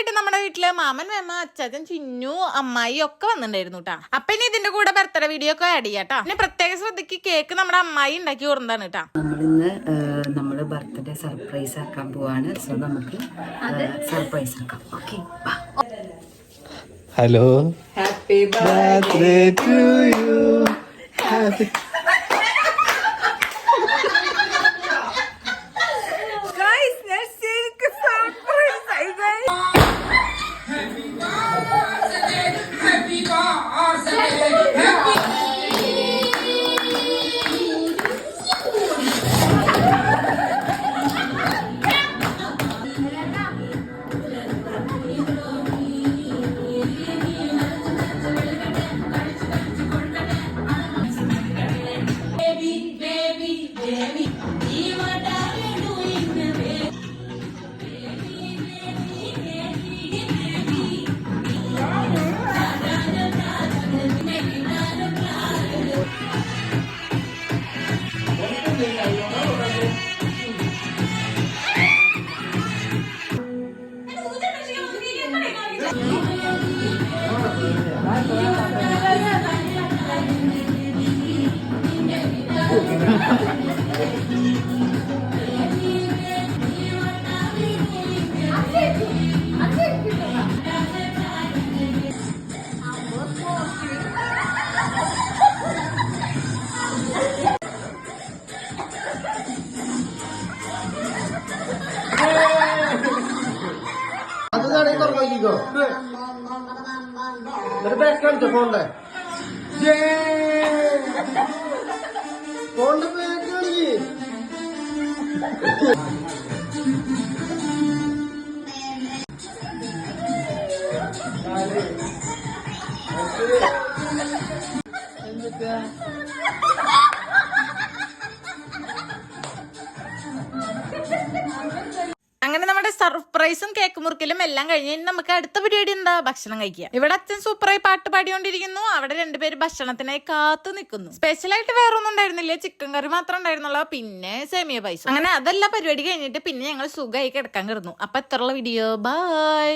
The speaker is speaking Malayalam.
ആയിട്ട് നമ്മുടെ വീട്ടില് മാമൻ, മേമ, അച്ചാച്ചൻ, ചിന്നു, അമ്മായി ഒക്കെ വന്നിട്ടുണ്ടായിരുന്നു കേട്ടാ. അപ്പൊ ഇനി ഇതിന്റെ കൂടെ ബർത്ത്ഡേ വീഡിയോ ഒക്കെ ആഡ് ചെയ്യാം കേട്ടാ. പിന്നെ പ്രത്യേക ശ്രദ്ധയ്ക്ക് കേക്ക് നമ്മുടെ അമ്മായി ഉണ്ടാക്കി കൊടുത്താണ് കേട്ടാ. നമ്മള് ബർത്ത്ഡേ സർപ്രൈസ് ആക്കാൻ പോവാണ്. സോ നമുക്ക് സർപ്രൈസ് ആക്കാം. Okay, hello, happy birthday to you. Happy ഫോണിന്റെ അങ്ങനെ നമ്മുടെ സർപ്രൈസും കേക്ക് മുറിക്കലും എല്ലാം കഴിഞ്ഞ് നമുക്ക് അടുത്ത പരിപാടി എന്താ, ഭക്ഷണം കഴിക്കുക. ഇവിടെ അച്ഛൻ സൂപ്പറായി പാട്ട് പാടിക്കൊണ്ടിരിക്കുന്നു, അവിടെ രണ്ടുപേര് ഭക്ഷണത്തിനായി കാത്തു നിൽക്കുന്നു. സ്പെഷ്യൽ ആയിട്ട് വേറെ ഒന്നും ഉണ്ടായിരുന്നില്ല, ചിക്കൻ കറി മാത്രം ഉണ്ടായിരുന്നുള്ളൂ, പിന്നെ സേമിയ പായസം. അങ്ങനെ അതെല്ലാം പരിപാടി കഴിഞ്ഞിട്ട് പിന്നെ ഞങ്ങൾ സുഖമായി കിടക്കാൻ കിടന്നു. അപ്പൊ എത്രയുള്ള വീഡിയോ, ബൈ.